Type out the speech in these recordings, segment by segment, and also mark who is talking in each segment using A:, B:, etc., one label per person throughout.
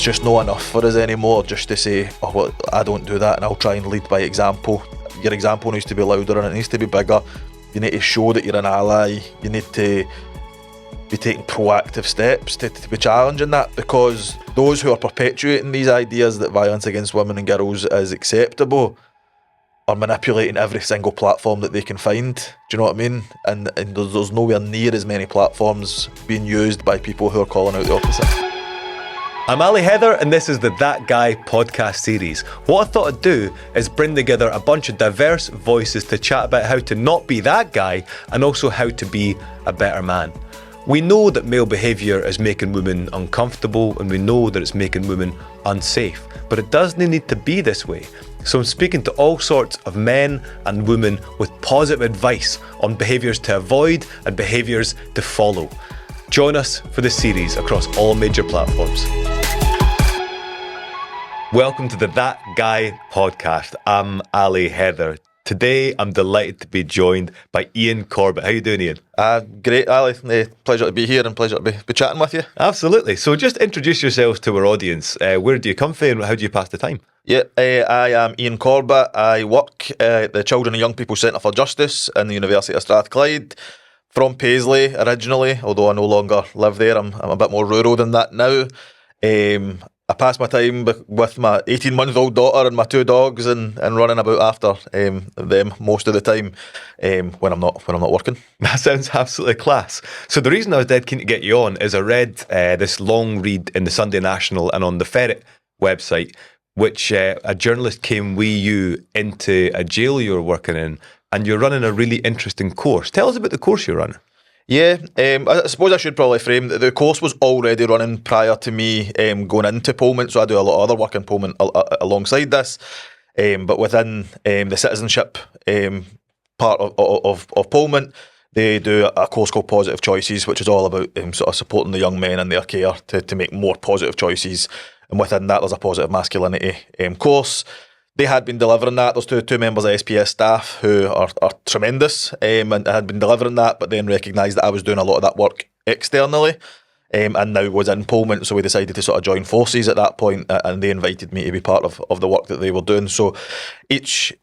A: it's just not enough for us anymore just to say, oh, well, I don't do that and I'll try and lead by example. Your example needs to be louder and it needs to be bigger. You need to show that you're an ally. You need to be taking proactive steps to be challenging that, because those who are perpetuating these ideas that violence against women and girls is acceptable are manipulating every single platform that they can find. Do you know what I mean? And there's nowhere near as many platforms being used by people who are calling out the opposite.
B: I'm Ali Heather, and this is the That Guy podcast series. What I thought I'd do is bring together a bunch of diverse voices to chat about how to not be that guy and also how to be a better man. We know that male behaviour is making women uncomfortable, and we know that it's making women unsafe, but it doesn't need to be this way. So I'm speaking to all sorts of men and women with positive advice on behaviours to avoid and behaviours to follow. Join us for this series across all major platforms. Welcome to the That Guy podcast. I'm Ali Heather. Today, I'm delighted to be joined by Ian Corbett. How you doing, Ian?
A: Great, Ali. Pleasure to be here and pleasure to be chatting with you.
B: Absolutely. So just introduce yourselves to our audience. Where do you come from and how do you pass the time?
A: Yeah, I am Ian Corbett. I work at the Children and Young People Centre for Justice in the University of Strathclyde. From Paisley originally, although I no longer live there. I'm a bit more rural than that now. I pass my time with my 18-month-old daughter and my two dogs and running about after them most of the time when I'm not working.
B: That sounds absolutely class. So the reason I was dead keen to get you on is I read this long read in the Sunday National and on the Ferret website, which a journalist came with you into a jail you were working in, and you're running a really interesting course. Tell us about the course you're running.
A: Yeah, I suppose I should probably frame that the course was already running prior to me going into Pullman, so I do a lot of other work in Pullman alongside this. But within the citizenship part of Pullman, they do a course called Positive Choices, which is all about sort of supporting the young men in their care to make more positive choices. And within that, there's a positive masculinity course. They had been delivering that. There's two members of SPS staff who are tremendous and had been delivering that, but then recognised that I was doing a lot of that work externally and now was in Pullman, so we decided to sort of join forces at that point, and they invited me to be part of the work that they were doing. So each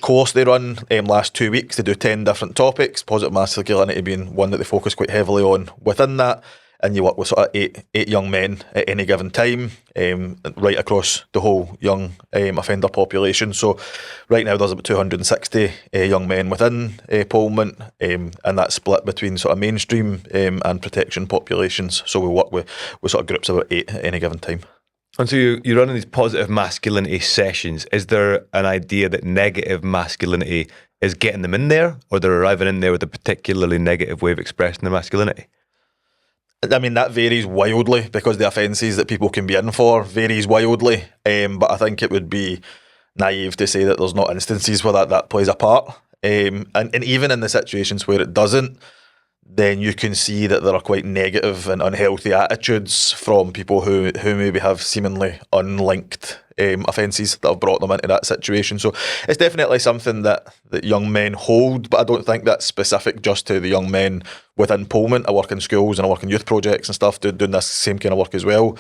A: course they run lasts 2 weeks. They do 10 different topics, positive masculinity being one that they focus quite heavily on within that. And you work with sort of eight young men at any given time, right across the whole young offender population. So right now there's about 260 young men within Pullman, and that's split between sort of mainstream and protection populations. So we work with sort of groups of about 8 at any given time.
B: And so you're running these positive masculinity sessions. Is there an idea that negative masculinity is getting them in there, or they're arriving in there with a particularly negative way of expressing their masculinity?
A: I mean, that varies wildly because the offences that people can be in for varies wildly. But I think it would be naive to say that there's not instances where that plays a part. And even in the situations where it doesn't, then you can see that there are quite negative and unhealthy attitudes from people who maybe have seemingly unlinked offences that have brought them into that situation. So it's definitely something that young men hold, but I don't think that's specific just to the young men within Pullman. I work in schools and I work in youth projects and stuff doing this same kind of work as well.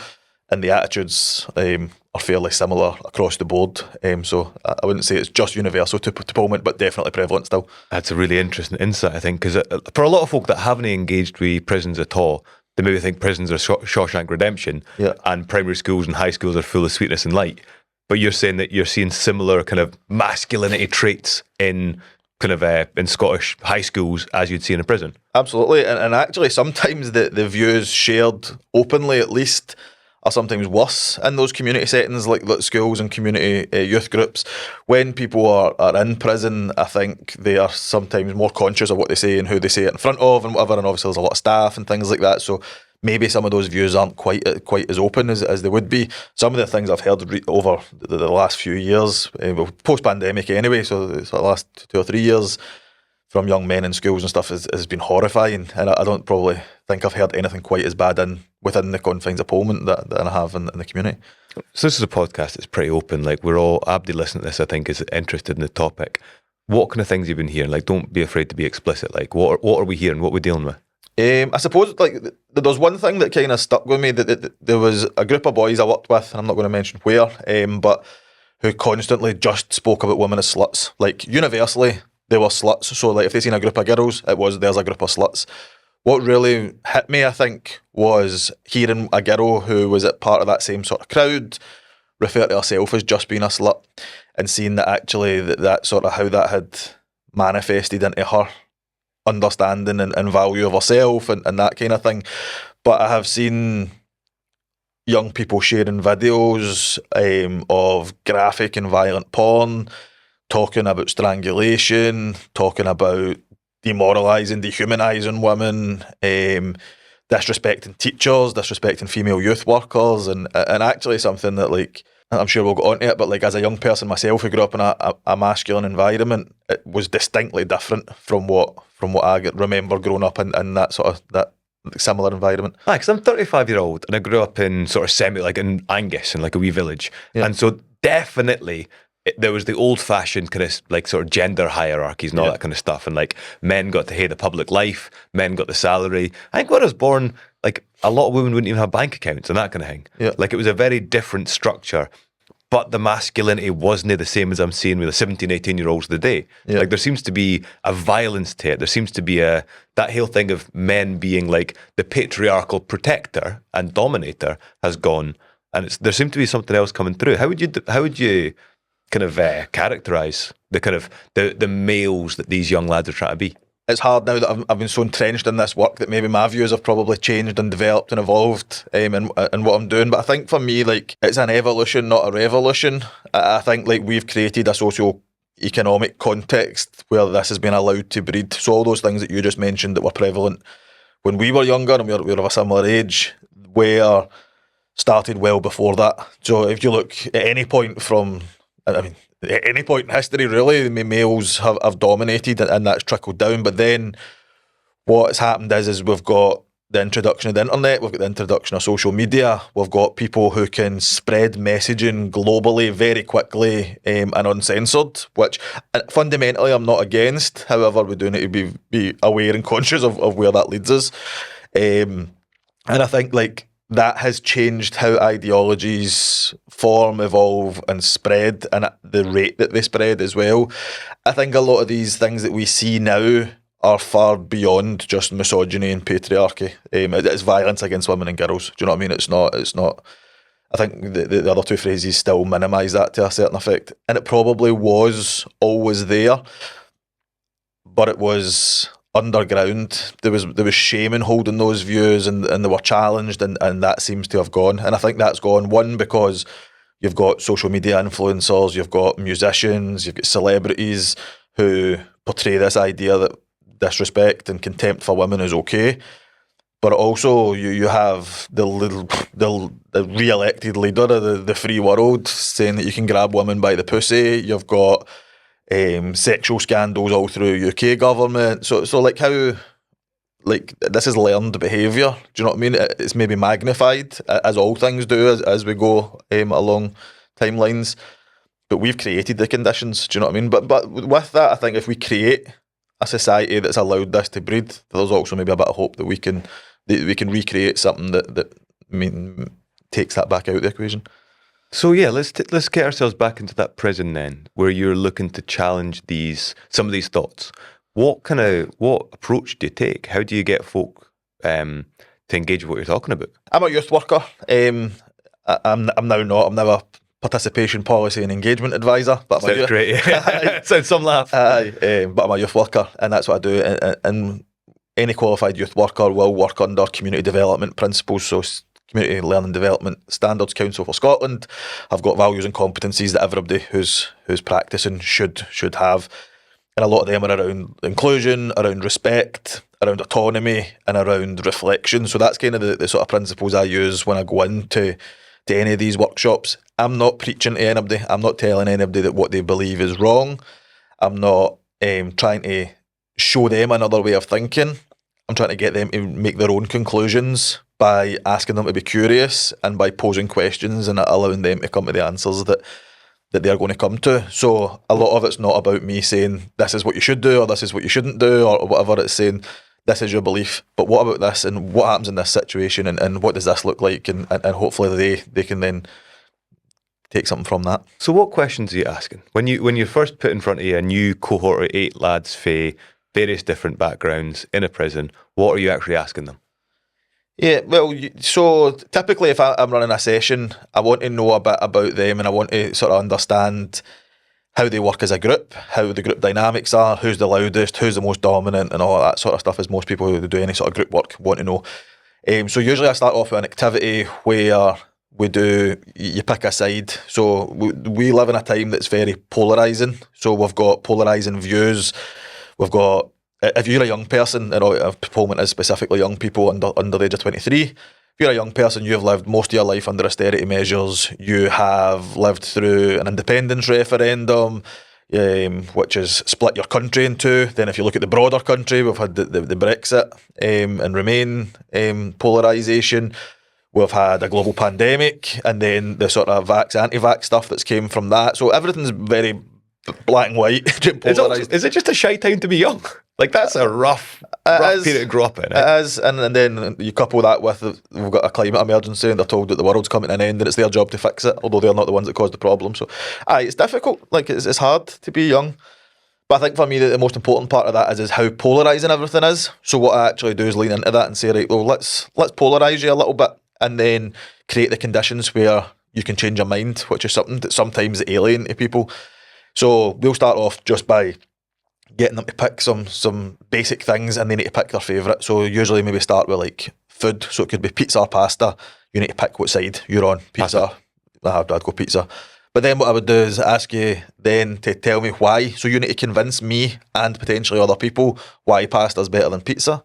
A: And the attitudes are fairly similar across the board. So I wouldn't say it's just universal to Pullman, but definitely prevalent still.
B: That's a really interesting insight, I think, because for a lot of folk that haven't engaged with prisons at all, they maybe think prisons are Shawshank Redemption, and primary schools and high schools are full of sweetness and light. But you're saying that you're seeing similar kind of masculinity traits in kind of in Scottish high schools as you'd see in a prison.
A: Absolutely, and actually sometimes the views shared openly, at least, are sometimes worse in those community settings like schools and community youth groups. When people are in prison, I think they are sometimes more conscious of what they say and who they say it in front of and whatever, and obviously there's a lot of staff and things like that, so maybe some of those views aren't quite as open as they would be. Some of the things I've heard over the last few years, post-pandemic anyway, so the last 2 or 3 years, from young men in schools and stuff has been horrifying, and I don't probably think I've heard anything quite as bad within the confines of Pullman that I have in the community.
B: So this is a podcast that's pretty open, like we're all, everybody listening to this I think is interested in the topic. What kind of things you've been hearing? Like, don't be afraid to be explicit, like what are we hearing, what are we dealing with?
A: I suppose like there was one thing that kind of stuck with me that there was a group of boys I worked with, and I'm not going to mention where, but who constantly just spoke about women as sluts. Like universally, they were sluts. So like if they seen a group of girls, it was there's a group of sluts. What really hit me, I think, was hearing a girl who was at part of that same sort of crowd refer to herself as just being a slut, and seeing that actually that sort of how that had manifested into her understanding and value of herself and that kind of thing. But I have seen young people sharing videos of graphic and violent porn, talking about strangulation, talking about demoralising, dehumanising women, disrespecting teachers, disrespecting female youth workers, and actually something that, like, I'm sure we'll get onto it, but like as a young person myself who grew up in a masculine environment, it was distinctly different from what I remember growing up in that sort of that similar environment.
B: Because I'm 35-year-old and I grew up in sort of like in Angus, in like a wee village, and so definitely there was the old-fashioned kind of like sort of gender hierarchies and all that kind of stuff, and like men got to hear the public life, men got the salary. I think when I was born, like a lot of women wouldn't even have bank accounts and that kind of thing. Like it was a very different structure, but the masculinity wasn't the same as I'm seeing with the 17, 18-year-olds today. Like there seems to be a violence to it. There seems to be that whole thing of men being like the patriarchal protector and dominator has gone, and there seemed to be something else coming through. How would you kind of characterise the kind of the males that these young lads are trying to be?
A: It's hard now that I've been so entrenched in this work that maybe my views have probably changed and developed and evolved in what I'm doing. But I think for me, like, it's an evolution, not a revolution. I think like we've created a socio-economic context where this has been allowed to breed. So all those things that you just mentioned that were prevalent when we were younger and we were of a similar age were started well before that. So if you look at any point at any point in history, really, males have dominated and that's trickled down. But then what's happened is we've got the introduction of the internet, we've got the introduction of social media, we've got people who can spread messaging globally very quickly and uncensored, which fundamentally I'm not against. However, we do need to be aware and conscious of where that leads us. And I think like that has changed how ideologies form, evolve and spread, and at the rate that they spread as well. I think a lot of these things that we see now are far beyond just misogyny and patriarchy. It's violence against women and girls. Do you know what I mean? It's not. I think the other two phrases still minimise that to a certain effect. And it probably was always there, but it was underground. There was shame in holding those views, and they were challenged, and that seems to have gone. And I think that's gone, one, because you've got social media influencers, you've got musicians, you've got celebrities who portray this idea that disrespect and contempt for women is okay. But also you have the re-elected leader of the free world saying that you can grab women by the pussy. You've got sexual scandals all through UK government. So like how, like, this is learned behaviour. Do you know what I mean? It's maybe magnified, as all things do as we go along timelines. But we've created the conditions. Do you know what I mean? But with that, I think if we create a society that's allowed this to breed, there's also maybe a bit of hope that we can recreate something that takes that back out of the equation.
B: So yeah, let's get ourselves back into that prison then, where you're looking to challenge some of these thoughts. What approach do you take? How do you get folk to engage with what you're talking about? I'm
A: a youth worker. I'm now not. I'm now a participation policy and engagement advisor. But
B: sounds great. Yeah. Sounds some laugh.
A: But I'm a youth worker, and that's what I do. And any qualified youth worker will work under community development principles. So Community Learning Development Standards Council for Scotland. I've got values and competencies that everybody who's practising should have. And a lot of them are around inclusion, around respect, around autonomy, and around reflection. So that's kind of the sort of principles I use when I go into any of these workshops. I'm not preaching to anybody. I'm not telling anybody that what they believe is wrong. I'm not trying to show them another way of thinking. I'm trying to get them to make their own conclusions by asking them to be curious and by posing questions and allowing them to come to the answers that they're going to come to. So a lot of it's not about me saying this is what you should do or this is what you shouldn't do or whatever. It's saying this is your belief, but what about this, and what happens in this situation, and what does this look like, and hopefully they can then take something from that.
B: So what questions are you asking? When you're first put in front of you a new cohort of 8 lads from various different backgrounds in a prison, what are you actually asking them?
A: Yeah, well, so typically if I'm running a session, I want to know a bit about them, and I want to sort of understand how they work as a group, how the group dynamics are, who's the loudest, who's the most dominant, and all that sort of stuff, as most people who do any sort of group work want to know. So usually I start off with an activity where you pick a side. So we live in a time that's very polarising. So we've got polarising views. We've got, if you're a young person, and Parliament is specifically young people under the age of 23, if you're a young person, you've lived most of your life under austerity measures. You have lived through an independence referendum, which has split your country in two. Then if you look at the broader country, we've had the Brexit and Remain polarisation. We've had a global pandemic, and then the sort of vax, anti-vax stuff that's came from that. So everything's very black and white, polarised.
B: Is it just a shy time to be young? Like, that's a rough period to grow up in.
A: It is, and then you couple that with we've got a climate emergency, and they're told that the world's coming to an end, and it's their job to fix it, although they're not the ones that caused the problem. So, it's difficult. Like, it's hard to be young. But I think for me, the most important part of that is how polarising everything is. So what I actually do is lean into that and say, right, well, let's polarise you a little bit, and then create the conditions where you can change your mind, which is something that sometimes is alien to people. So we'll start off just by getting them to pick some basic things, and they need to pick their favourite. So usually maybe start with like food. So it could be pizza or pasta. You need to pick what side you're on. Pizza. I'd go pizza. But then what I would do is ask you then to tell me why. So you need to convince me and potentially other people why pasta's better than pizza.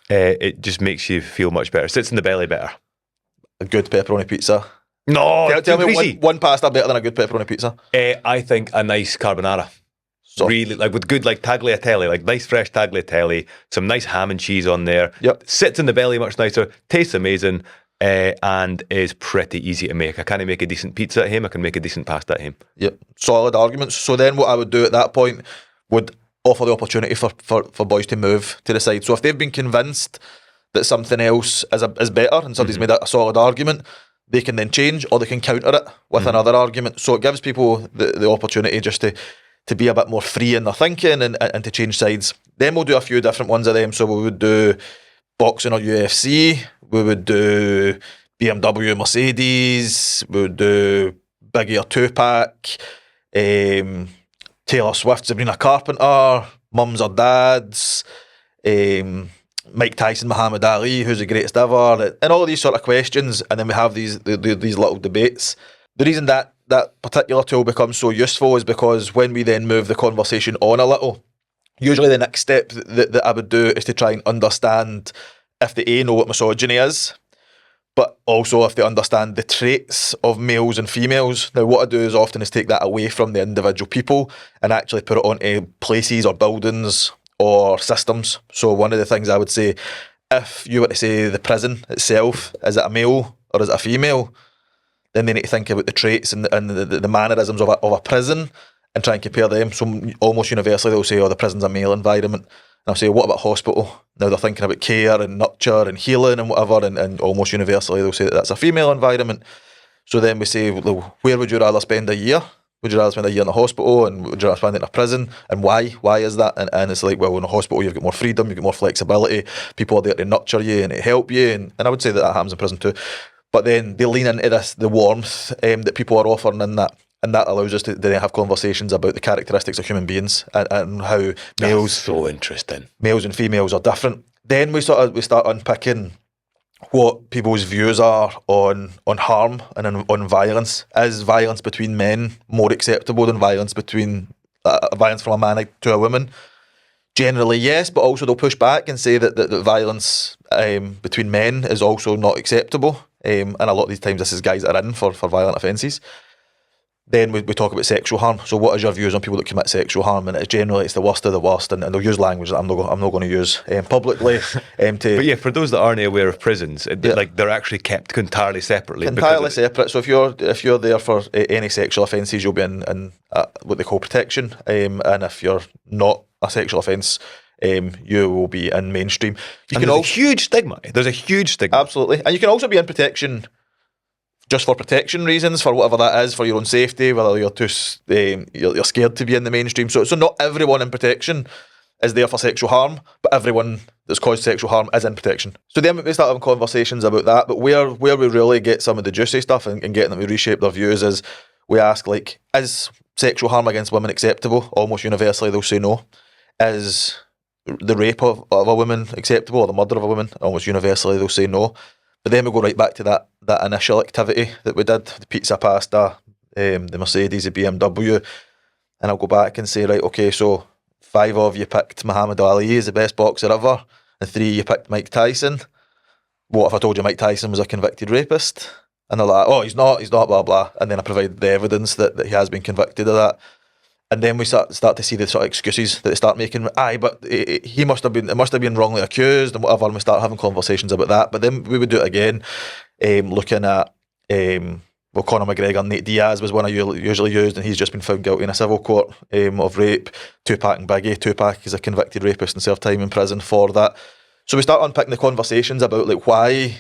B: It just makes you feel much better. Sits in the belly better.
A: A good pepperoni pizza.
B: No,
A: tell me one pasta better than a good pepperoni pizza.
B: I think a nice carbonara. So, really, like with good, like tagliatelle, like nice fresh tagliatelle, some nice ham and cheese on there.
A: Yep.
B: Sits in the belly much nicer, tastes amazing, and is pretty easy to make. I can't make a decent pizza at home, I can make a decent pasta at home.
A: Yep, solid arguments. So then what I would do at that point would offer the opportunity for boys to move to the side. So if they've been convinced that something else is better, and somebody's made a solid argument, they can then change, or they can counter it with another argument. So it gives people the opportunity just to be a bit more free in their thinking and to change sides. Then we'll do a few different ones of them. So we would do boxing or UFC, we would do BMW, Mercedes, we would do Biggie or Tupac, Taylor Swift, Sabrina Carpenter, mums or dads, Mike Tyson, Muhammad Ali, who's the greatest ever, and all these sort of questions. And then we have these little debates. The reason that particular tool becomes so useful is because when we then move the conversation on a little, usually the next step that I would do is to try and understand if they know what misogyny is, but also if they understand the traits of males and females. Now, what I do is often is take that away from the individual people and actually put it onto places or buildings or systems. So one of the things I would say, if you were to say the prison itself, is it a male or is it a female? Then they need to think about the traits and the mannerisms of a prison and try and compare them. So almost universally they'll say, the prison's a male environment. And I'll say, what about hospital? Now they're thinking about care and nurture and healing and whatever, and almost universally they'll say that that's a female environment. So then we say, well, where would you rather spend a year? Would you rather spend a year in a hospital, and would you rather spend it in a prison? And why? Why is that? And it's like, well, in a hospital you've got more freedom, you've got more flexibility, people are there to nurture you and to help you, and I would say that happens in prison too. But then they lean into the warmth that people are offering in that, and that allows us to then have conversations about the characteristics of human beings and how males,
B: so interesting,
A: males and females are different. Then we start unpicking what people's views are on harm and on violence. Is violence between men more acceptable than violence violence from a man to a woman? Generally, yes, but also they'll push back and say that violence between men is also not acceptable. And a lot of these times this is guys that are in for violent offences. Then we talk about sexual harm. So what is your views on people that commit sexual harm? And it's the worst of the worst, and they'll use language that I'm not going to use publicly.
B: But yeah, for those that aren't aware of prisons, like they're actually kept entirely separately.
A: Entirely separate. So if you're there for any sexual offences, you'll be in what they call protection. And if you're not a sexual offence, you will be in mainstream.
B: There's a huge stigma. There's a huge stigma.
A: Absolutely. And you can also be in protection just for protection reasons, for whatever that is, for your own safety, whether you're you're scared to be in the mainstream. So not everyone in protection is there for sexual harm, but everyone that's caused sexual harm is in protection. So then we start having conversations about that, but where we really get some of the juicy stuff and getting them to reshape their views is we ask, like, is sexual harm against women acceptable? Almost universally they'll say no. Is the rape of a woman acceptable, or the murder of a woman? Almost universally they'll say no. But then we go right back to that initial activity that we did, the pizza, pasta, the Mercedes, the BMW, and I'll go back and say, right, okay, so 5 of you picked Muhammad Ali as the best boxer ever, and 3 you picked Mike Tyson. What if I told you Mike Tyson was a convicted rapist? And they're like, oh, he's not, blah, blah. And then I provide the evidence that he has been convicted of that. And then we start to see the sort of excuses that they start making. Aye, but it must have been wrongly accused and whatever. And we start having conversations about that. But then we would do it again, looking at, Conor McGregor, Nate Diaz was one I usually used, and he's just been found guilty in a civil court of rape. Tupac and Biggie. Tupac is a convicted rapist and served time in prison for that. So we start unpicking the conversations about, like, why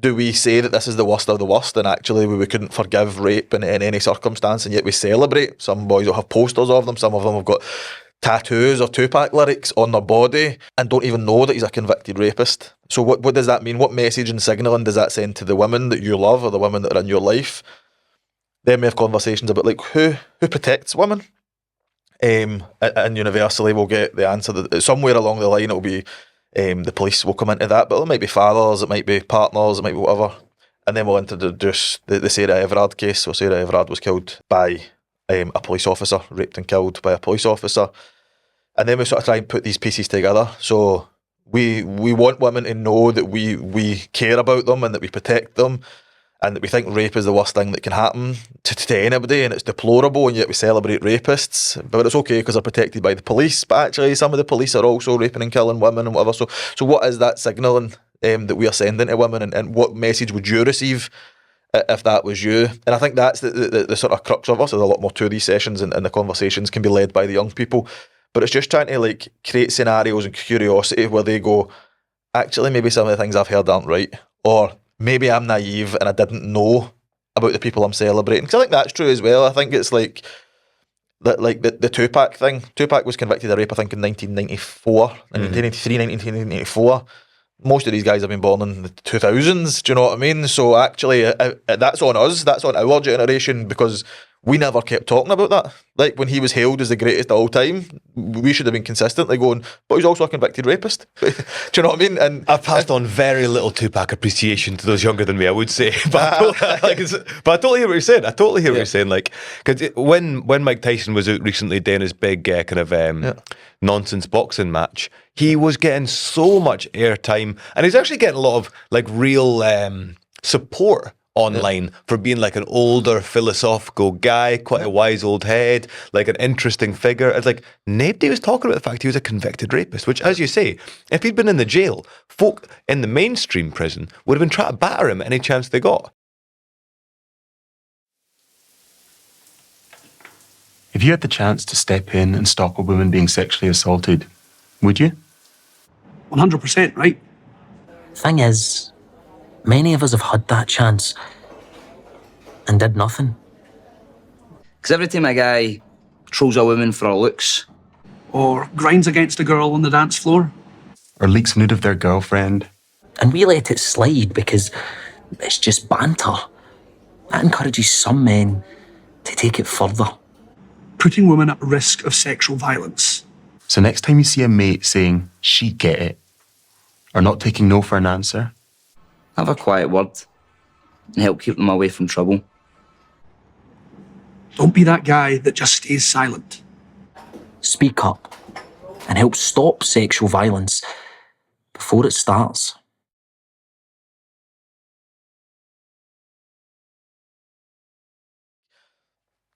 A: do we say that this is the worst of the worst, and actually we couldn't forgive rape in any circumstance, and yet we celebrate. Some boys will have posters of them, some of them have got tattoos or Tupac lyrics on their body and don't even know that he's a convicted rapist. So what does that mean? What message and signalling does that send to the women that you love or the women that are in your life? Then we have conversations about, like, who protects women? And universally we'll get the answer that somewhere along the line it'll be the police will come into that, but it might be fathers, it might be partners, it might be whatever. And then we'll introduce the Sarah Everard case. So Sarah Everard was killed by a police officer, raped and killed by a police officer. And then we sort of try and put these pieces together. So we want women to know that we care about them and that we protect them, and that we think rape is the worst thing that can happen to anybody, and it's deplorable, and yet we celebrate rapists, but it's okay because they're protected by the police. But actually some of the police are also raping and killing women and whatever. So what is that signalling that we are sending to women, and what message would you receive if that was you? And I think that's the sort of crux of us. There's a lot more to these sessions, and the conversations can be led by the young people, but it's just trying to, like, create scenarios and curiosity where they go, actually maybe some of the things I've heard aren't right, or maybe I'm naive and I didn't know about the people I'm celebrating. Because I think that's true as well. I think it's like the Tupac thing. Tupac was convicted of rape, I think, in 1994, 1993, 1994. Most of these guys have been born in the 2000s, do you know what I mean? So actually, that's on us, that's on our generation, because we never kept talking about that. Like, when he was hailed as the greatest of all time, we should have been consistently going, but he's also a convicted rapist. Do you know what I mean? And
B: I've passed on very little Tupac appreciation to those younger than me, I would say. But I totally hear what you're saying. I totally hear what you're saying. Like, because when Mike Tyson was out recently doing his big nonsense boxing match, he was getting so much airtime, and he's actually getting a lot of, like, real support online for being, like, an older philosophical guy, quite a wise old head, like an interesting figure. It's like nobody was talking about the fact he was a convicted rapist, which, as you say, if he'd been in the jail, folk in the mainstream prison would have been trying to batter him any chance they got.
C: If you had the chance to step in and stop a woman being sexually assaulted, would you?
D: 100%, right?
E: Thing is, many of us have had that chance and did nothing.
F: Because every time a guy trolls a woman for her looks,
D: Or grinds against a girl on the dance floor,
C: Or leaks nude of their girlfriend?
E: And we let it slide because it's just banter. That encourages some men to take it further.
D: putting women at risk of sexual violence.
C: So next time you see a mate saying, "She get it," or not taking no for an answer,
F: have a quiet word and help keep them away from trouble.
D: Don't be that guy that just stays silent.
E: Speak up and help stop sexual violence before it starts.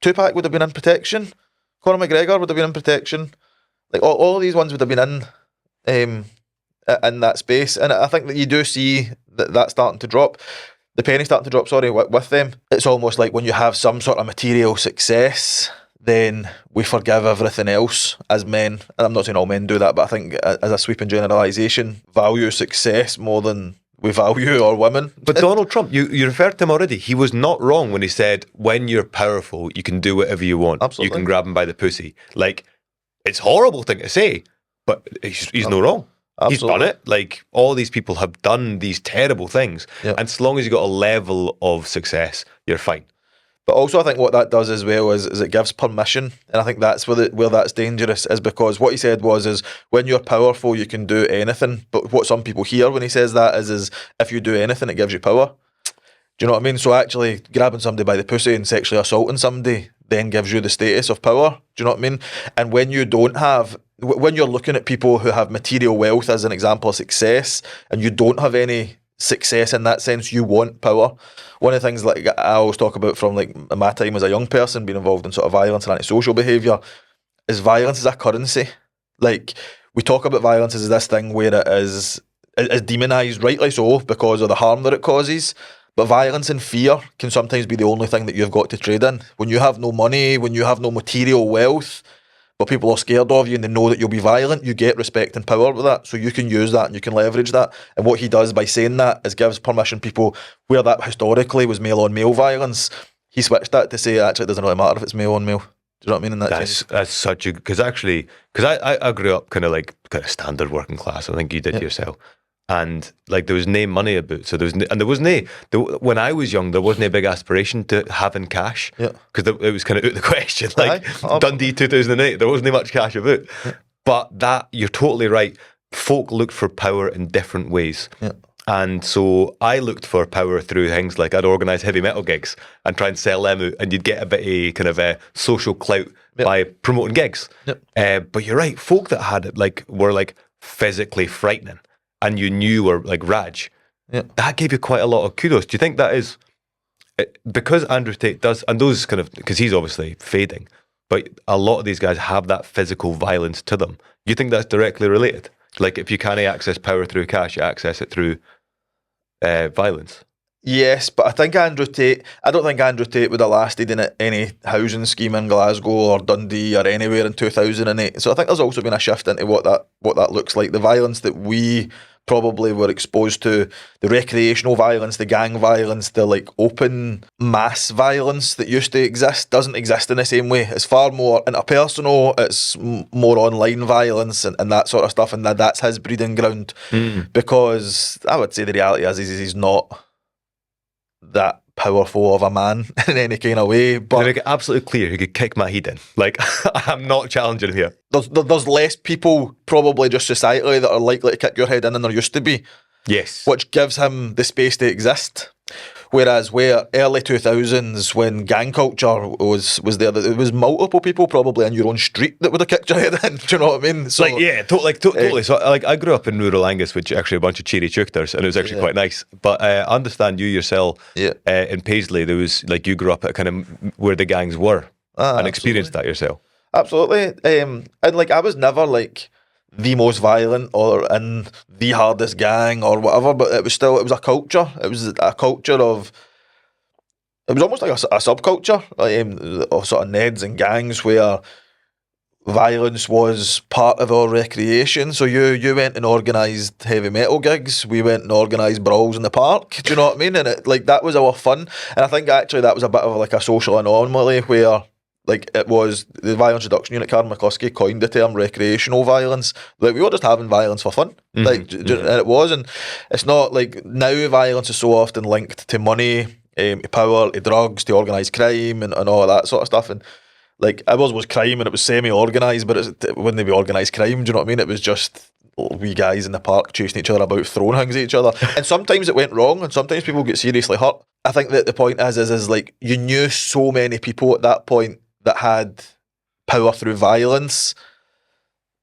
A: Tupac would have been in protection. Conor McGregor would have been in protection. Like all of these ones would have been in that space. And I think that you do see that starting to drop. The penny starting to drop, with them. It's almost like when you have some sort of material success, then we forgive everything else as men. And I'm not saying all men do that, but I think as a sweeping generalisation, value success more than we value our women.
B: But Donald Trump, you referred to him already. He was not wrong when he said, when you're powerful, you can do whatever you want.
A: Absolutely.
B: You can grab him by the pussy. Like, it's a horrible thing to say, but he's no wrong.
A: Absolutely.
B: He's done it. Like, all these people have done these terrible things.
A: Yep.
B: And as long as you've got a level of success, you're fine.
A: But also I think what that does as well is it gives permission. And I think that's where that's dangerous, is because what he said is when you're powerful, you can do anything. But what some people hear when he says that is if you do anything, it gives you power. Do you know what I mean? So actually grabbing somebody by the pussy and sexually assaulting somebody then gives you the status of power. Do you know what I mean? And when you don't have, when you're looking at people who have material wealth as an example of success, and you don't have any success in that sense, you want power. One of the things like I always talk about from like my time as a young person being involved in sort of violence and antisocial behaviour is violence is a currency. Like, we talk about violence as this thing where it is demonised, rightly so, because of the harm that it causes. But violence and fear can sometimes be the only thing that you've got to trade in. When you have no money, when you have no material wealth, but people are scared of you and they know that you'll be violent, you get respect and power with that. So you can use that and you can leverage that. And what he does by saying that is gives permission people, where that historically was male on male violence, he switched that to say actually it doesn't really matter if it's male on male. Do you know what I mean? In
B: That's such a, because I grew up kind of standard working class. I think you did yourself. And like there was no money about, so there was when I was young, there wasn't a big aspiration to having cash, because it was kind of out of the question. Like Dundee 2008, there wasn't much cash about. But that, you're totally right. Folk looked for power in different ways. And so I looked for power through things like I'd organise heavy metal gigs and try and sell them out, and you'd get a bit of kind of a social clout by promoting gigs. But you're right, folk that had it were physically frightening, and you knew were like Raj. That gave you quite a lot of kudos. Do you think that is because Andrew Tate does, and those kind of, because he's obviously fading, but a lot of these guys have that physical violence to them. Do you think that's directly related? Like if you can't access power through cash, you access it through violence. Yes,
A: but I don't think Andrew Tate would have lasted in any housing scheme in Glasgow or Dundee or anywhere in 2008. So I think there's also been a shift into what that looks like. The violence that we probably were exposed to, the recreational violence, the gang violence, the like open mass violence that used to exist doesn't exist in the same way. It's far more interpersonal, it's more online violence and that sort of stuff, and that's his breeding ground. Because I would say the reality is he's not that powerful of a man in any kind of way. But
B: to make it absolutely clear, he could kick my head in. Like, I'm not challenging him here.
A: There's less people probably just societally that are likely to kick your head in than there used to be.
B: Yes.
A: Which gives him the space to exist. Whereas where early 2000s, when gang culture was there, there was multiple people probably in your own street that would have kicked your head in. Do you know what I mean? So,
B: totally. So I grew up in rural Angus, which actually a bunch of cheery chuchters, and it was actually quite nice. But I understand you yourself in Paisley, there was you grew up at kind of where the gangs were and experienced that yourself.
A: Absolutely. And I was never the most violent or in the hardest gang or whatever, but it was a culture. It was a culture of, it was almost like a subculture of sort of Neds and gangs where violence was part of our recreation. So you went and organised heavy metal gigs, we went and organised brawls in the park, do you know what I mean? And that was our fun. And I think actually that was a bit of a social anomaly where it was the Violence Reduction Unit, Karen McCluskey coined the term recreational violence. We were just having violence for fun. And it was. And it's not now violence is so often linked to money, to power, to drugs, to organised crime and all that sort of stuff. And ours was crime and it was semi-organised, but it wouldn't be organised crime, do you know what I mean? It was just wee guys in the park chasing each other about, throwing things at each other. And sometimes it went wrong and sometimes people get seriously hurt. I think that the point is you knew so many people at that point that had power through violence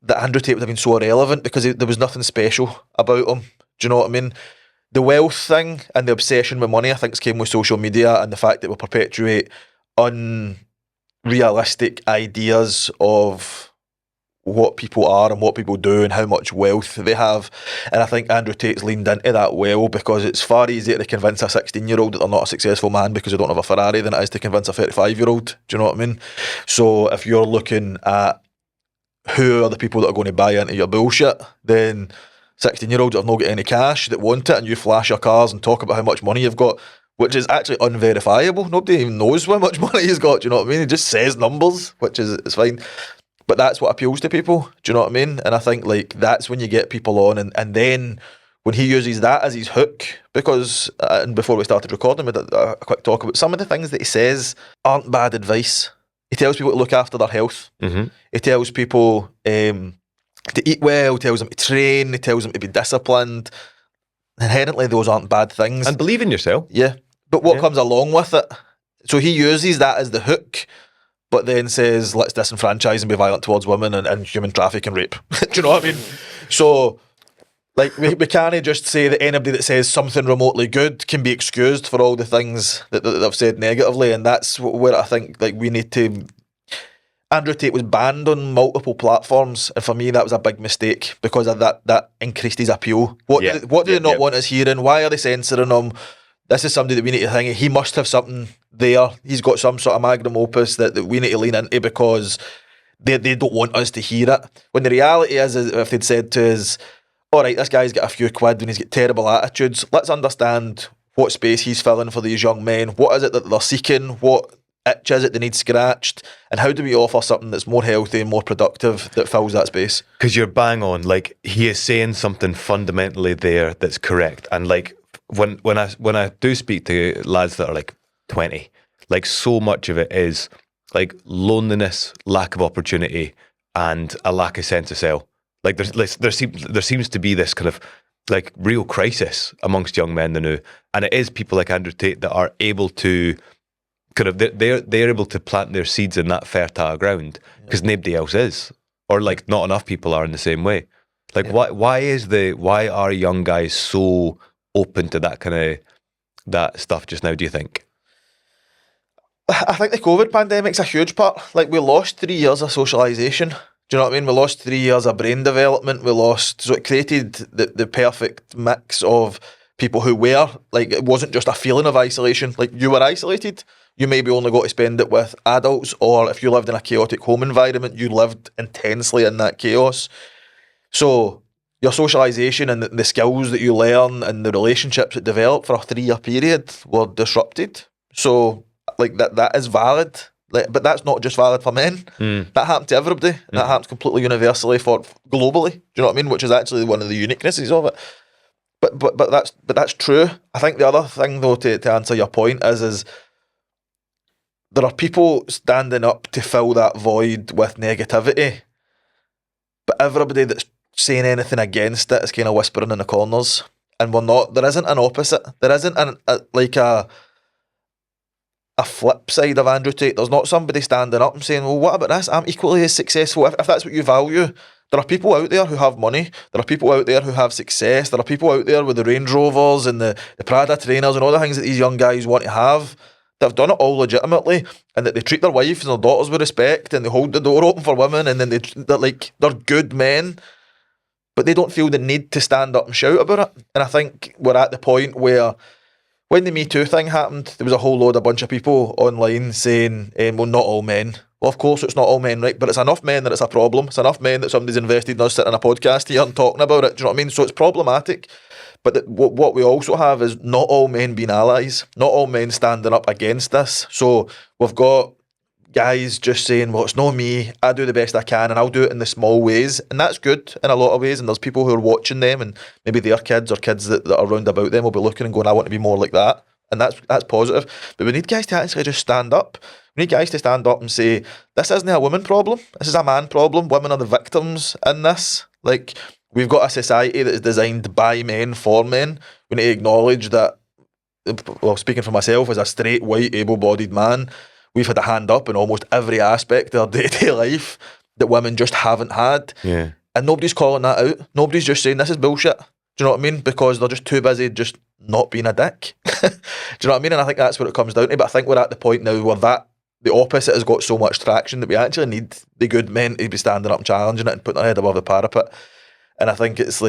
A: that Andrew Tate would have been so irrelevant because there was nothing special about him. Do you know what I mean? The wealth thing and the obsession with money, I think, came with social media and the fact that we perpetuate unrealistic ideas of what people are and what people do and how much wealth they have. And I think Andrew Tate's leaned into that well, because it's far easier to convince a 16-year-old that they're not a successful man because they don't have a Ferrari than it is to convince a 35-year-old. Do you know what I mean? So if you're looking at who are the people that are going to buy into your bullshit, then 16-year-olds that have not got any cash that want it, and you flash your cars and talk about how much money you've got, which is actually unverifiable. Nobody even knows how much money he's got. Do you know what I mean? He just says numbers, which is it's fine. But that's what appeals to people. Do you know what I mean? And I think like that's when you get people on, and then when he uses that as his hook, because and before we started recording, we did a quick talk about some of the things that he says aren't bad advice. He tells people to look after their health. Mm-hmm. He tells people to eat well. He tells them to train. He tells them to be disciplined. Inherently, those aren't bad things.
B: And believe in yourself.
A: Yeah. But what comes along with it? So he uses that as the hook, but then says, let's disenfranchise and be violent towards women and human traffic and rape. Do you know what I mean? So, like, we can't just say that anybody that says something remotely good can be excused for all the things that they've said negatively, and that's where I think like we need to... Andrew Tate was banned on multiple platforms, and for me that was a big mistake because of that increased his appeal. What do they not want us hearing? Why are they censoring him? This is somebody that we need to think, he must have something there. He's got some sort of magnum opus that we need to lean into because they don't want us to hear it. When the reality is if they'd said to us, all right, this guy's got a few quid and he's got terrible attitudes, let's understand what space he's filling for these young men. What is it that they're seeking? What itch is it they need scratched? And how do we offer something that's more healthy and more productive that fills that space?
B: Because you're bang on. Like, he is saying something fundamentally there that's correct. And like, when I do speak to lads that are like 20, like so much of it is like loneliness, lack of opportunity, and a lack of sense of self. Like there seems to be this kind of like real crisis amongst young men now, and it is people like Andrew Tate that are able to kind of they're able to plant their seeds in that fertile ground because nobody else is, or like not enough people are in the same way. Like why are young guys so open to that kind of that stuff just now, do you think?
A: I think the COVID pandemic's a huge part. Like, we lost 3 years of socialisation. Do you know what I mean? We lost 3 years of brain development. So it created the perfect mix of people who were, like, it wasn't just a feeling of isolation. Like, you were isolated. You maybe only got to spend it with adults, or if you lived in a chaotic home environment, you lived intensely in that chaos. So your socialisation and the skills that you learn and the relationships that develop for a 3-year period were disrupted. So, like, that is valid. Like, but that's not just valid for men. That happened to everybody. That happens completely universally for globally. Do you know what I mean? Which is actually one of the uniquenesses of it. But that's true. I think the other thing though to answer your point is there are people standing up to fill that void with negativity, but everybody that's saying anything against it is kind of whispering in the corners, and we're not. There isn't an opposite. There isn't a flip side of Andrew Tate. There's not somebody standing up and saying, well, what about this? I'm equally as successful. If that's what you value, there are people out there who have money. There are people out there who have success. There are people out there with the Range Rovers and the Prada trainers and all the things that these young guys want to have. They've done it all legitimately, and that they treat their wives and their daughters with respect, and they hold the door open for women, and then they're good men, but they don't feel the need to stand up and shout about it. And I think we're at the point where, when the Me Too thing happened, there was a whole load, a bunch of people online saying, well, not all men. Well, of course it's not all men, right? But it's enough men that it's a problem. It's enough men that somebody's invested in us sitting on a podcast here and talking about it. Do you know what I mean? So it's problematic. But what we also have is not all men being allies. Not all men standing up against this. So we've got guys just saying, well, it's not me. I do the best I can, and I'll do it in the small ways. And that's good in a lot of ways. And there's people who are watching them, and maybe their kids or kids that are around about them will be looking and going, I want to be more like that. And that's positive. But we need guys to actually just stand up. We need guys to stand up and say, this isn't a woman problem. This is a man problem. Women are the victims in this. Like, we've got a society that is designed by men for men. We need to acknowledge that, well, speaking for myself, as a straight, white, able-bodied man, we've had a hand up in almost every aspect of our day-to-day life that women just haven't had. Yeah. And nobody's calling that out. Nobody's just saying, this is bullshit. Do you know what I mean? Because they're just too busy just not being a dick. Do you know what I mean? And I think that's what it comes down to. But I think we're at the point now where the opposite has got so much traction that we actually need the good men to be standing up and challenging it and putting their head above the parapet. And I think it's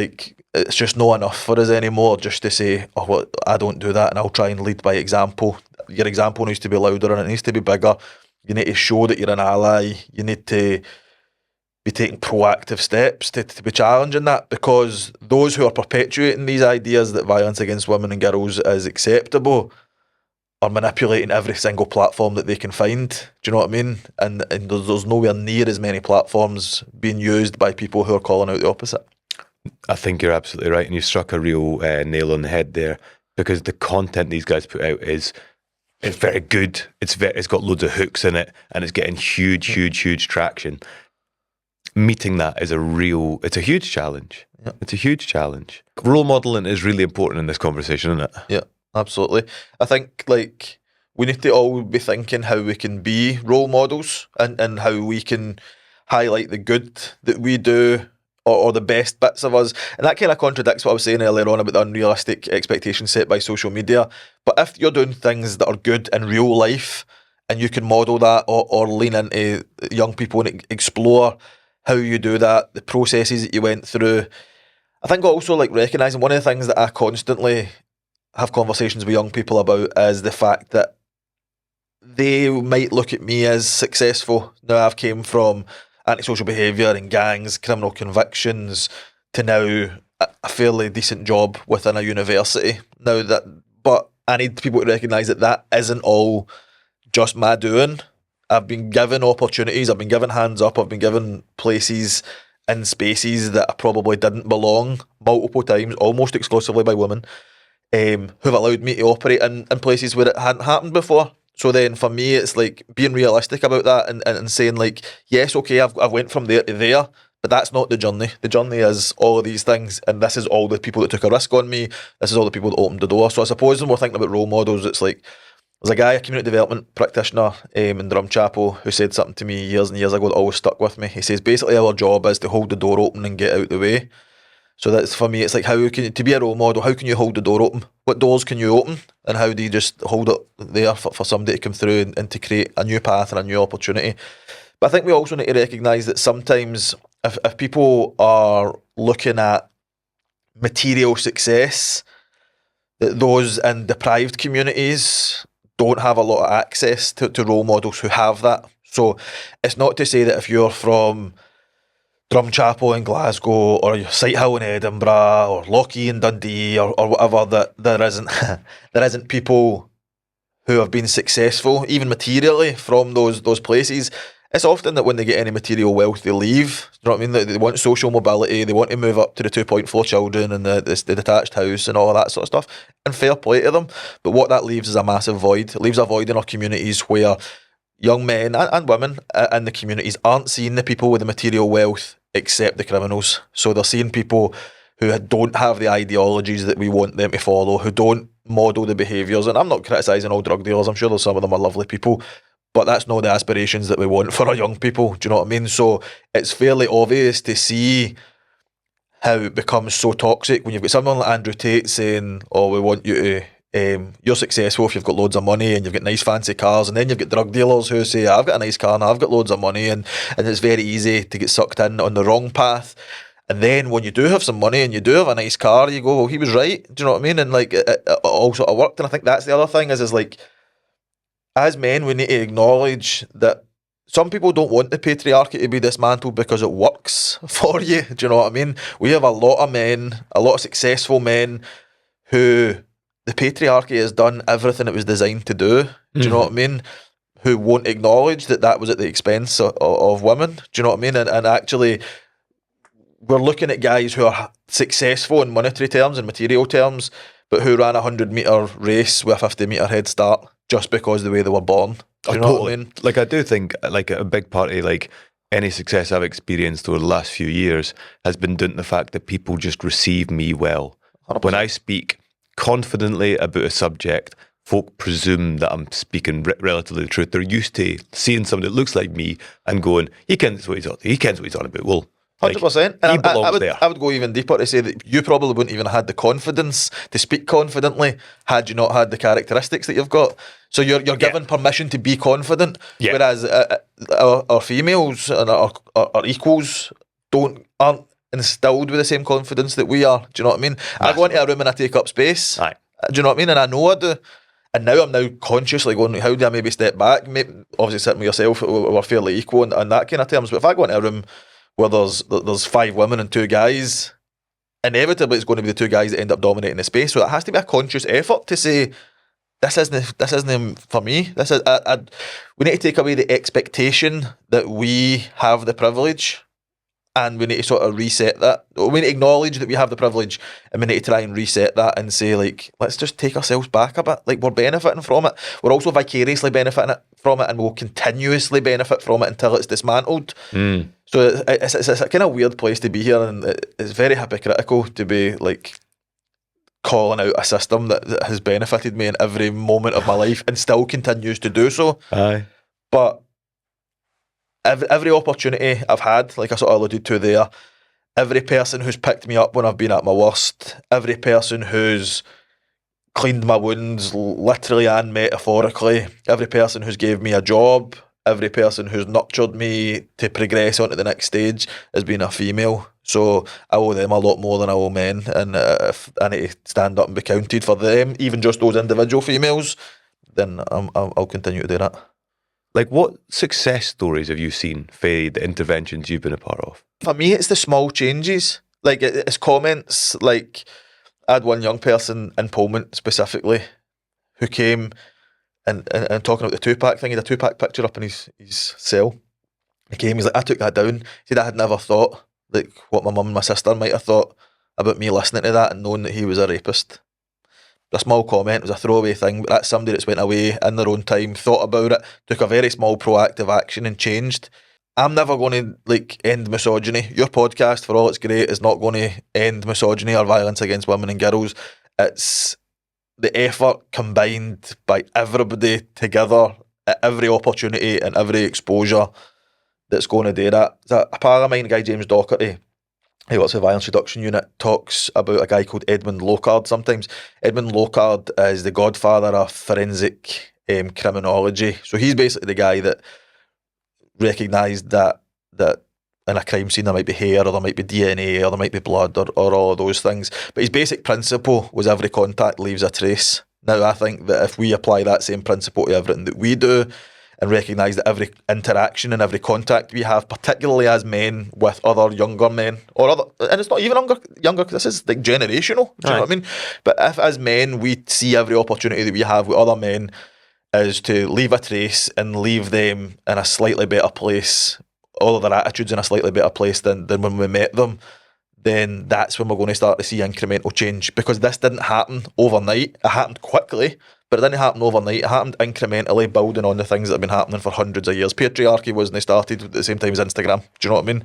A: just not enough for us anymore just to say, oh, well, I don't do that and I'll try and lead by example. Your example needs to be louder and it needs to be bigger. You need to show that you're an ally. You need to be taking proactive steps to be challenging that, because those who are perpetuating these ideas that violence against women and girls is acceptable are manipulating every single platform that they can find. Do you know what I mean? And there's nowhere near as many platforms being used by people who are calling out the opposite.
B: I think you're absolutely right, and you struck a real nail on the head there, because the content these guys put out is very good. It's got loads of hooks in it, and it's getting huge traction. Meeting that is it's a huge challenge. Yep. It's a huge challenge. Role modelling is really important in this conversation, isn't it?
A: Yeah, absolutely. I think we need to all be thinking how we can be role models and how we can highlight the good that we do, or the best bits of us. And that kind of contradicts what I was saying earlier on about the unrealistic expectations set by social media. But if you're doing things that are good in real life and you can model that or lean into young people and explore how you do that, the processes that you went through. I think also recognising one of the things that I constantly have conversations with young people about is the fact that they might look at me as successful. Now, I've came from antisocial behaviour and gangs, criminal convictions, to now a fairly decent job within a university. But I need people to recognise that isn't all just my doing. I've been given opportunities, I've been given hands up, I've been given places in spaces that I probably didn't belong multiple times, almost exclusively by women, who've allowed me to operate in places where it hadn't happened before. So then for me, it's being realistic about that and saying yes, okay, I've went from there to there, but that's not the journey. The journey is all of these things, and this is all the people that took a risk on me, this is all the people that opened the door. So I suppose when we're thinking about role models, it's there's a guy, a community development practitioner in Drumchapel, who said something to me years and years ago that always stuck with me. He says, basically our job is to hold the door open and get out the way. So that's, for me, it's how can you, to be a role model, how can you hold the door open? What doors can you open? And how do you just hold it there for somebody to come through and to create a new path and a new opportunity? But I think we also need to recognise that sometimes if people are looking at material success, that those in deprived communities don't have a lot of access to role models who have that. So it's not to say that if you're from Drumchapel in Glasgow or Sighthill in Edinburgh or Lochee in Dundee or whatever, that there isn't people who have been successful, even materially, from those places. It's often that when they get any material wealth, they leave. You know what I mean? They want social mobility, they want to move up to the 2.4 children and the detached house and all of that sort of stuff. And fair play to them. But what that leaves is a massive void. It leaves a void in our communities where young men and women in the communities aren't seeing the people with the material wealth except the criminals. So they're seeing people who don't have the ideologies that we want them to follow, who don't model the behaviours. And I'm not criticising all drug dealers. I'm sure there's some of them are lovely people. But that's not the aspirations that we want for our young people. Do you know what I mean? So it's fairly obvious to see how it becomes so toxic when you've got someone like Andrew Tate saying, oh, we want you to, you're successful if you've got loads of money and you've got nice fancy cars. And then you've got drug dealers who say, I've got a nice car and I've got loads of money. And it's very easy to get sucked in on the wrong path. And then when you do have some money and you do have a nice car, you go, well, he was right. Do you know what I mean? And it all sort of worked. And I think that's the other thing is as men, we need to acknowledge that some people don't want the patriarchy to be dismantled because it works for you. Do you know what I mean? We have a lot of men, a lot of successful men who the patriarchy has done everything it was designed to do. Do you know what I mean? Who won't acknowledge that was at the expense of women. Do you know what I mean? And actually, we're looking at guys who are successful in monetary terms and material terms, but who ran a 100-metre race with a 50-metre head start just because of the way they were born. Do you know what I mean? I do think a big part of any success I've experienced over the last few years has been down to the fact that people just receive me well. 100%. When I speak confidently about a subject, folk presume that I'm speaking relatively the truth. They're used to seeing somebody that looks like me and going, he kens what he's on about. Well,
B: Like,
A: 100%.
B: he
A: And
B: belongs there.
A: I would go even deeper to say that you probably wouldn't even have had the confidence to speak confidently had you not had the characteristics that you've got. So you're given permission to be confident,
B: Yeah.
A: whereas our females and our equals aren't instilled with the same confidence that we are. Do you know what I mean? I go into a room and I take up space.
B: Aye.
A: Do you know what I mean? And I know I do. And now I'm consciously going, how do I maybe step back? Maybe, obviously, sitting with yourself, we're fairly equal in that kind of terms. But if I go into a room where there's 5 women and 2 guys, inevitably it's going to be the 2 guys that end up dominating the space. So it has to be a conscious effort to say, this isn't for me. We need to take away the expectation that we have the privilege, and we need to sort of reset that. We need to acknowledge that we have the privilege, and we need to try and reset that and say, like, let's just take ourselves back a bit. Like, we're benefiting from it. We're also vicariously benefiting from it, and we'll continuously benefit from it until it's dismantled. So it's a kind of weird place to be here, and it's very hypocritical to be like calling out a system that has benefited me in every moment of my life and still continues to do so.
B: Aye.
A: But every opportunity I've had, like I sort of alluded to there, every person who's picked me up when I've been at my worst, every person who's cleaned my wounds literally and metaphorically, every person who's gave me a job, every person who's nurtured me to progress onto the next stage has been a female. So I owe them a lot more than I owe men, and if I need to stand up and be counted for them, even just those individual females, then I'll continue to do that.
B: Like, what success stories have you seen for the interventions you've been a part of?
A: For me, it's the small changes. Like, it's comments. Like, I had one young person in Pullman specifically who came and talking about the 2-pack thing. He had a 2-pack picture up in his cell. He came, he's like, I took that down. He said, I had never thought like what my mum and my sister might have thought about me listening to that and knowing that he was a rapist. A small comment, it was a throwaway thing, but that's somebody that's went away in their own time, thought about it, took a very small proactive action and changed. I'm never going to like end misogyny. Your podcast, for all it's great, is not going to end misogyny or violence against women and girls. It's the effort combined by everybody together at every opportunity and every exposure that's going to do that. There's a pal of mine, a guy James Docherty, he works at the Violence Reduction Unit, talks about a guy called Edmund Locard sometimes. Edmund Locard is the godfather of forensic criminology. So he's basically the guy that recognised that in a crime scene there might be hair, or there might be DNA, or there might be blood, or all of those things. But his basic principle was every contact leaves a trace. Now I think that if we apply that same principle to everything that we do, and recognise that every interaction and every contact we have, particularly as men with other younger men, and it's not even younger, because this is like generational, do you know what I mean? But if as men we see every opportunity that we have with other men is to leave a trace and leave them in a slightly better place, all of their attitudes in a slightly better place than when we met them, then that's when we're going to start to see incremental change. Because this didn't happen overnight, it happened quickly, but it didn't happen overnight. It happened incrementally, building on the things that have been happening for hundreds of years. Patriarchy wasn't started at the same time as Instagram. Do you know what I mean?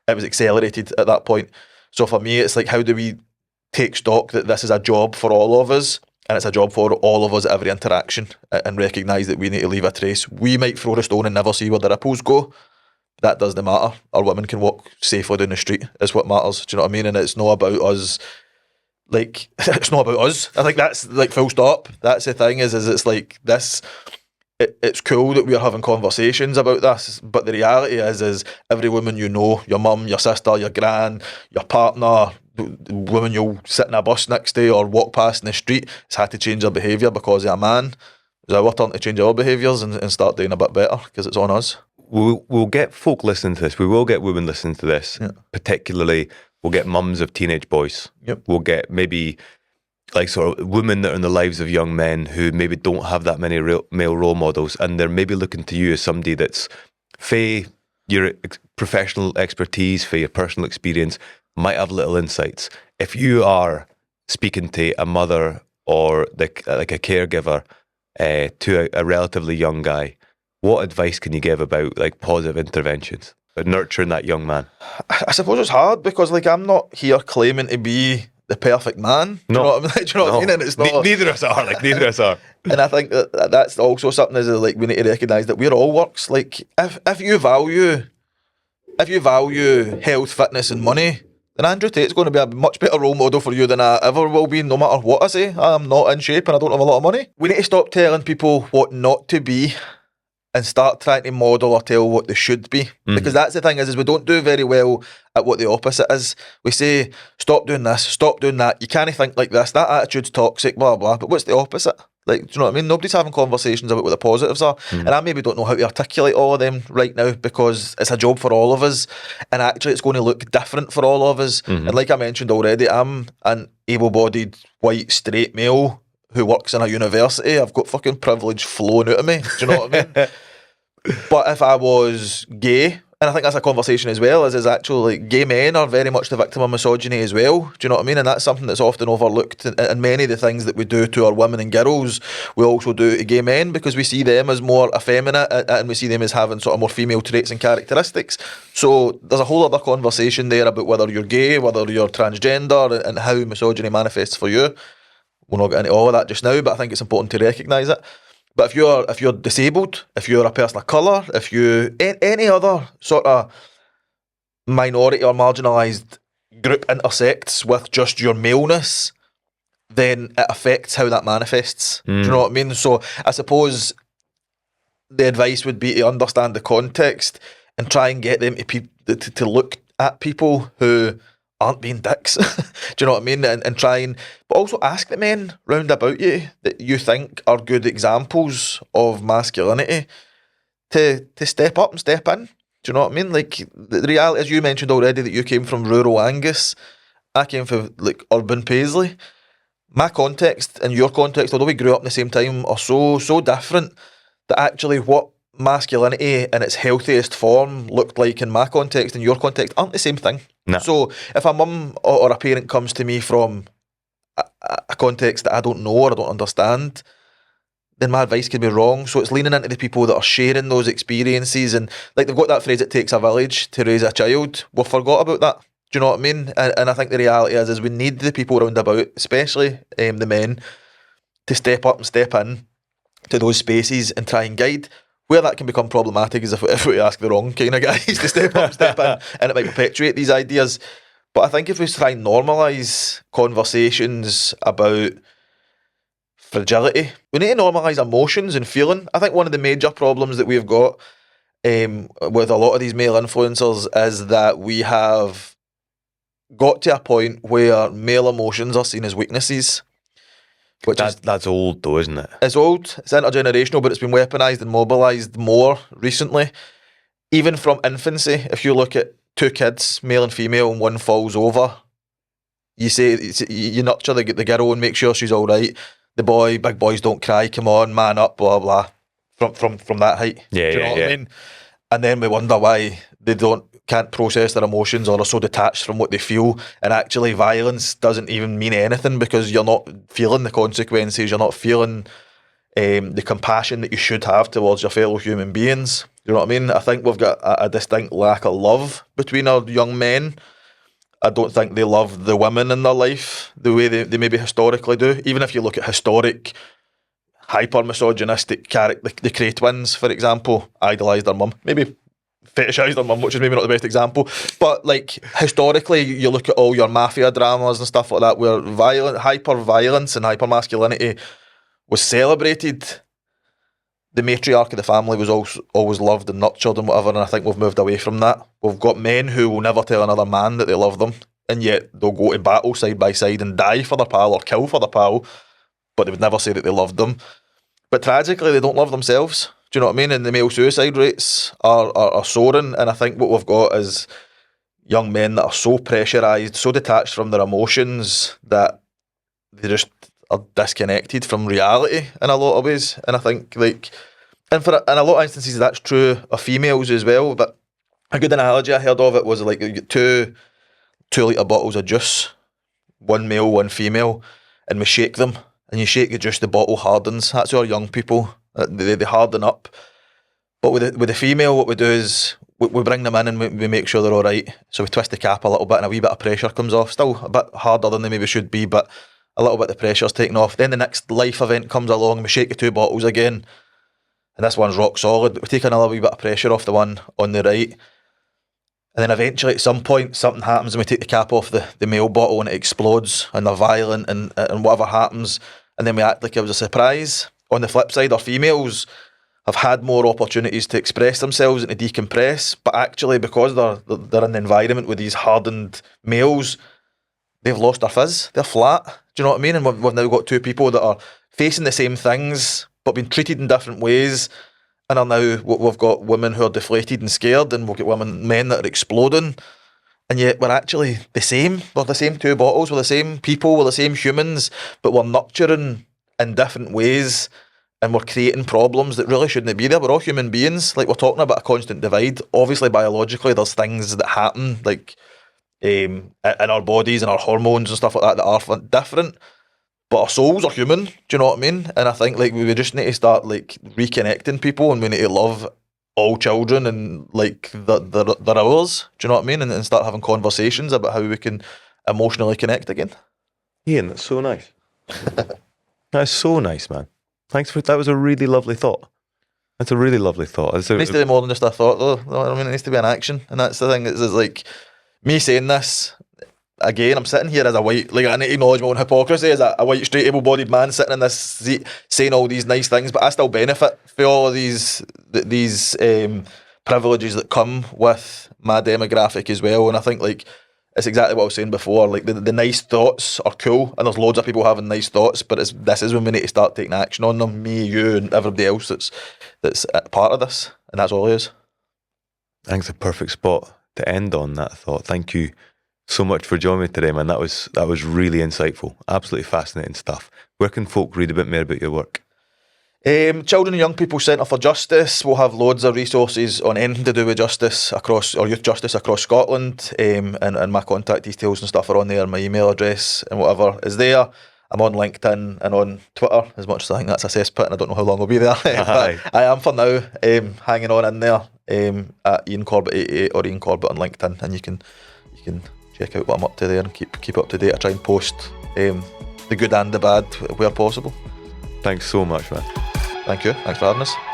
A: It was accelerated at that point. So for me, it's like, how do we take stock that this is a job for all of us, and it's a job for all of us at every interaction, and recognise that we need to leave a trace. We might throw a stone and never see where the ripples go. That doesn't matter. Our women can walk safely down the street is what matters. Do you know what I mean? And it's not about us. Like, it's not about us. I think that's like full stop. That's the thing is it's like this. It's cool that we're having conversations about this, but the reality is every woman you know, your mum, your sister, your gran, your partner, the woman you'll sit in a bus next to or walk past in the street, has had to change their behaviour because of a man. So we're turning to change our behaviours and start doing a bit better, because it's on us.
B: We'll get folk listening to this. We will get women listening to this. Yeah. Particularly, we'll get mums of teenage boys.
A: Yep.
B: We'll get maybe like sort of women that are in the lives of young men who maybe don't have that many male role models, and they're maybe looking to you as somebody that's, for your professional expertise, for your personal experience, might have little insights. If you are speaking to a mother or like a caregiver to a relatively young guy, what advice can you give about like positive interventions, about nurturing that young man?
A: I suppose it's hard because like I'm not here claiming to be the perfect man. Do you know what I mean? Do you know what I mean? And it's not.
B: Neither of us are. Like neither of us are.
A: And I think that's also something is like we need to recognise that we're all works. Like if you value if you value health, fitness and money, then Andrew Tate's going to be a much better role model for you than I ever will be, no matter what I say. I'm not in shape and I don't have a lot of money. We need to stop telling people what not to be and start trying to model or tell what they should be. Because that's the thing is we don't do very well at what the opposite is. We say, stop doing this, stop doing that. You can't think like this. That attitude's toxic, blah, blah. But what's the opposite? Like, do you know what I mean? Nobody's having conversations about what the positives are. And I maybe don't know how to articulate all of them right now because it's a job for all of us. And actually it's going to look different for all of us. And like I mentioned already, I'm an able-bodied, white, straight male who works in a university. I've got fucking privilege flowing out of me. Do you know what I mean? But if I was gay, and I think that's a conversation as well, is actually like, gay men are very much the victim of misogyny as well. Do you know what I mean? And that's something that's often overlooked. And many of the things that we do to our women and girls, we also do to gay men because we see them as more effeminate and we see them as having sort of more female traits and characteristics. So there's a whole other conversation there about whether you're gay, whether you're transgender, and how misogyny manifests for you. We'll not get into all of that just now, but I think it's important to recognise it. But if you're disabled, if you're a person of colour, if you any other sort of minority or marginalised group intersects with just your maleness, then it affects how that manifests. Do you know what I mean? So I suppose the advice would be to understand the context and try and get them to look at people who aren't being dicks. Do you know what I mean? And try and, but also ask the men round about you that you think are good examples of masculinity to step up and step in. Do you know what I mean? Like the reality, as you mentioned already, that you came from rural Angus, I came from like urban Paisley. My context and your context, although we grew up in the same time, are so different that actually what masculinity in its healthiest form looked like in my context and your context aren't the same thing.
B: No.
A: So if a mum or a parent comes to me from a context that I don't know or I don't understand, then my advice can be wrong. So it's leaning into the people that are sharing those experiences, and like they've got that phrase, it takes a village to raise a child. We've forgot about that. Do you know what I mean? And I think the reality is we need the people round about, especially the men, to step up and step in to those spaces and try and guide. Where that can become problematic is if we ask the wrong kind of guys to step up, step in, and it might perpetuate these ideas. But I think if we try and normalise conversations about fragility, we need to normalise emotions and feeling. I think one of the major problems that we've got with a lot of these male influencers is that we have got to a point where male emotions are seen as weaknesses.
B: That's old though, isn't it?
A: It's old, it's intergenerational, but it's been weaponised and mobilised more recently. Even from infancy, if you look at two kids, male and female, and one falls over, you you nurture the girl and make sure she's all right. The boy, big boys don't cry, come on, man up, blah blah. From that height.
B: Yeah,
A: do you know what
B: yeah.
A: I mean? And then we wonder why they can't process their emotions or are so detached from what they feel. And actually violence doesn't even mean anything because you're not feeling the consequences, you're not feeling the compassion that you should have towards your fellow human beings. You know what I mean? I think we've got a distinct lack of love between our young men. I don't think they love the women in their life the way they maybe historically do. Even if you look at historic hyper-misogynistic character, the Cray twins, for example, idolised their mum. Maybe fetishised their mum, which is maybe not the best example. But like historically, you look at all your mafia dramas and stuff like that, where hyper-violence and hyper-masculinity was celebrated. The matriarch of the family was always loved and nurtured and whatever, and I think we've moved away from that. We've got men who will never tell another man that they love them, and yet they'll go to battle side by side and die for their pal or kill for their pal, but they would never say that they loved them. But tragically, they don't love themselves. Do you know what I mean? And the male suicide rates are soaring, and I think what we've got is young men that are so pressurised, so detached from their emotions that they just are disconnected from reality in a lot of ways. And I think in a lot of instances that's true of females as well. But a good analogy I heard of it was like you get two 2-litre bottles of juice, one male, one female, and we shake them, and you shake the juice, the bottle hardens. That's our young people. They harden up. But with the female, what we do is we bring them in and we make sure they're all right. So we twist the cap a little bit and a wee bit of pressure comes off. Still a bit harder than they maybe should be, but a little bit of the pressure's taken off. Then the next life event comes along and we shake the two bottles again. And this one's rock solid. We take another wee bit of pressure off the one on the right. And then eventually at some point something happens and we take the cap off the male bottle and it explodes and they're violent and whatever happens, and then we act like it was a surprise. On the flip side, our females have had more opportunities to express themselves and to decompress, but actually because they're in the environment with these hardened males, they've lost their fizz. They're flat. Do you know what I mean? And we've now got two people that are facing the same things but being treated in different ways. And are now, we've got women who are deflated and scared, and we've got men that are exploding. And yet we're actually the same. We're the same two bottles. We're the same people. We're the same humans. But we're nurturing in different ways. And we're creating problems that really shouldn't be there. We're all human beings. Like, we're talking about a constant divide. Obviously, biologically, there's things that happen, like in our bodies and our hormones and stuff like that are different. But our souls are human. Do you know what I mean? And I think like we just need to start like reconnecting people, and we need to love all children and like they're ours. Do you know what I mean? And start having conversations about how we can emotionally connect again.
B: Ian, that's so nice. That's so nice, man. Thanks for that. Was a really lovely thought. That's a really lovely thought.
A: It needs to be more than just a thought, though. You know what I mean? It needs to be an action, and that's the thing. Is like me saying this. Again, I'm sitting here as a white, like I need to acknowledge my own hypocrisy as a white, straight, able-bodied man sitting in this seat saying all these nice things, but I still benefit from all of these privileges that come with my demographic as well. And I think like it's exactly what I was saying before. Like the nice thoughts are cool, and there's loads of people having nice thoughts, but this is when we need to start taking action on them. Me, you, and everybody else that's part of this, and that's all it is.
B: I think it's a perfect spot to end on that thought. Thank you so much for joining me today, man. That was really insightful. Absolutely fascinating stuff. Where can folk read a bit more about your work?
A: Children and Young People Centre for Justice will have loads of resources on anything to do with justice or youth justice across Scotland, and my contact details and stuff are on there, my email address and whatever is there. I'm on LinkedIn and on Twitter, as much as I think that's a cesspit and I don't know how long I'll be there. But I am for now, hanging on in there at Ian Corbett 88 or Ian Corbett on LinkedIn, and you can check out what I'm up to there and keep up to date. I try and post the good and the bad where possible.
B: Thanks so much, man.
A: Thank you. Thanks for having us.